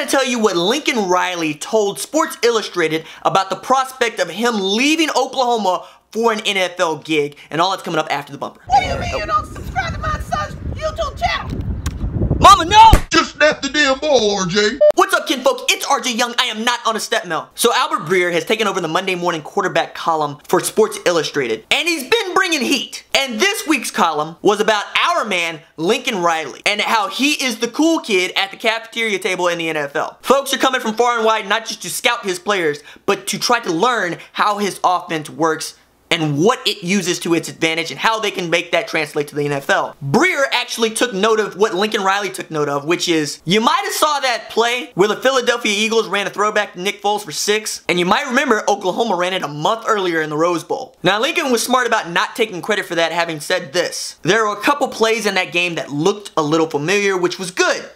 gotta tell you what Lincoln Riley told Sports Illustrated about the prospect of him leaving Oklahoma for an NFL gig, and all that's coming up after the bumper. What do you mean you don't subscribe to my son's YouTube channel? Mama, no! Just snap the damn ball, RJ. What's up, kinfolk? It's RJ Young. I am not on a step mill. So Albert Breer has taken over the Monday morning quarterback column for Sports Illustrated, and he's been bringing heat. And this week's column was about our man, Lincoln Riley, and how he is the cool kid at the cafeteria table in the NFL. Folks are coming from far and wide not just to scout his players, but to try to learn how his offense works and what it uses to its advantage and how they can make that translate to the NFL. Breer actually took note of what Lincoln Riley took note of, which is, you might have saw that play where the Philadelphia Eagles ran a throwback to Nick Foles for 6, and you might remember Oklahoma ran it a month earlier in the Rose Bowl. Now, Lincoln was smart about not taking credit for that, having said this. There were a couple plays in that game that looked a little familiar, which was good.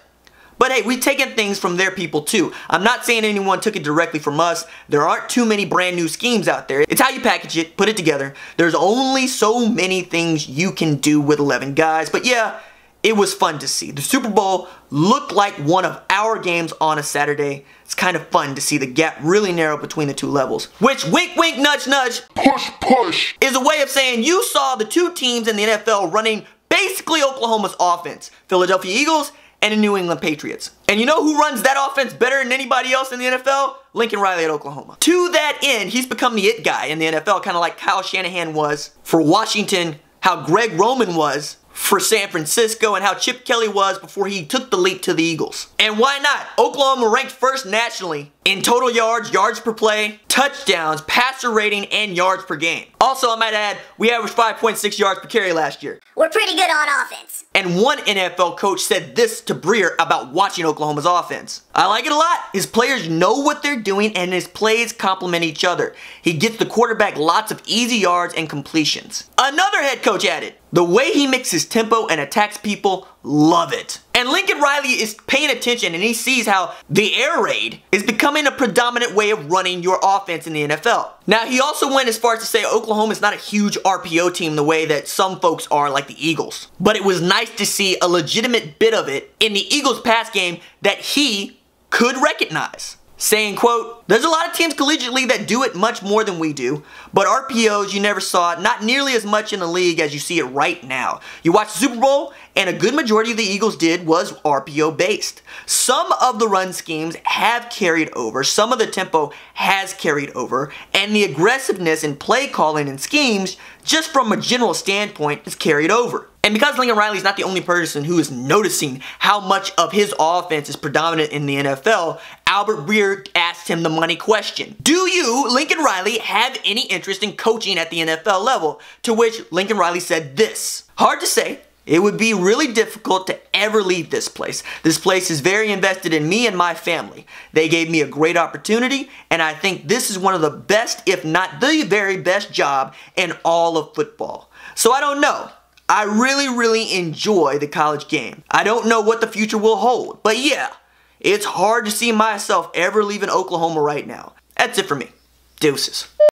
But hey, we've taken things from their people too. I'm not saying anyone took it directly from us. There aren't too many brand new schemes out there. It's how you package it, put it together. There's only so many things you can do with 11 guys. But yeah, it was fun to see. The Super Bowl looked like one of our games on a Saturday. It's kind of fun to see the gap really narrow between the two levels. Which, wink wink nudge nudge, Push push. is a way of saying you saw the two teams in the NFL running basically Oklahoma's offense. Philadelphia Eagles and the New England Patriots. And you know who runs that offense better than anybody else in the NFL? Lincoln Riley at Oklahoma. To that end, he's become the it guy in the NFL, kind of like Kyle Shanahan was for Washington, how Greg Roman was for San Francisco, and how Chip Kelly was before he took the leap to the Eagles. And why not? Oklahoma ranked first nationally in total yards, yards per play, touchdowns, passer rating, and yards per game. Also, I might add, we averaged 5.6 yards per carry last year. We're pretty good on offense. And one NFL coach said this to Breer about watching Oklahoma's offense. I like it a lot. His players know what they're doing and his plays complement each other. He gets the quarterback lots of easy yards and completions. Another head coach added, the way he mixes tempo and attacks people, love it. And Lincoln Riley is paying attention and he sees how the air raid is becoming a predominant way of running your offense in the NFL. Now, he also went as far as to say Oklahoma is not a huge RPO team the way that some folks are, like the Eagles. But it was nice to see a legitimate bit of it in the Eagles pass game that he could recognize. Saying, quote, there's a lot of teams collegiately that do it much more than we do, but RPOs you never saw not nearly as much in the league as you see it right now. You watch the Super Bowl, and a good majority of the Eagles did was RPO based. Some of the run schemes have carried over, some of the tempo has carried over, and the aggressiveness in play calling and schemes, just from a general standpoint, is carried over. And because Lincoln Riley is not the only person who is noticing how much of his offense is predominant in the NFL, Albert Breer asked him the money question. Do you, Lincoln Riley, have any interest in coaching at the NFL level? To which Lincoln Riley said this. Hard to say. It would be really difficult to ever leave this place. This place is very invested in me and my family. They gave me a great opportunity, and I think this is one of the best, if not the very best job in all of football. So I don't know. I really enjoy the college game. I don't know what the future will hold, but yeah, it's hard to see myself ever leaving Oklahoma right now. That's it for me. Deuces.